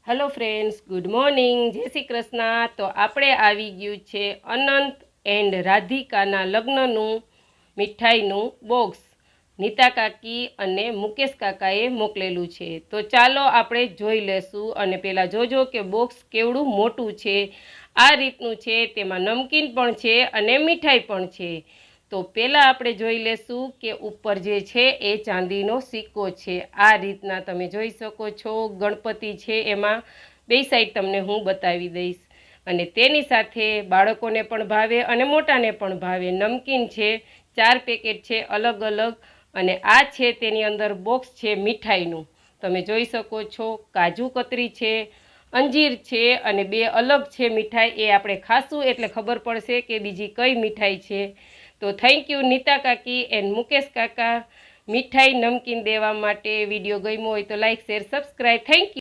Hello friends, good morning, જય શ્રી કૃષ્ણ. તો આપણે આવી ગયું છે અનંત એન્ડ રાધિકાના લગ્નનું મીઠાઈનું બોક્સ નીતા કાકી અને મુકેશ કાકાએ મોકલેલું છે. તો ચાલો આપણે જોઈ લેશું. અને પહેલાં જોજો કે બોક્સ કેવડું મોટું છે. આ રીતનું છે, તેમાં નમકીન પણ છે અને મીઠાઈ પણ છે. તો પહેલાં આપણે જોઈ લેશું કે ઉપર જે છે એ ચાંદીનો સિક્કો છે. આ રીતના તમે જોઈ શકો છો. ગણપતિ છે, એમાં બે સાઈડ તમને હું બતાવી દઈશ. અને તેની સાથે બાળકોને પણ ભાવે અને મોટાને પણ ભાવે. નમકીન છે, 4 પેકેટ છે અલગ અલગ. અને આ છે તેની અંદર બોક્સ છે મીઠાઈનું. તમે જોઈ શકો છો. કાજુ કતરી છે, અંજીર છે અને 2 અલગ છે મીઠાઈ. એ આપણે ખાશું એટલે ખબર પડશે કે બીજી કઈ મીઠાઈ છે. તો થેન્ક યુ નીતા કાકી એન્ડ મુકેશ કાકા મીઠાઈ નમકીન દેવા માટે. વિડીયો ગમ્યો હોય તો like, share, subscribe. Thank you.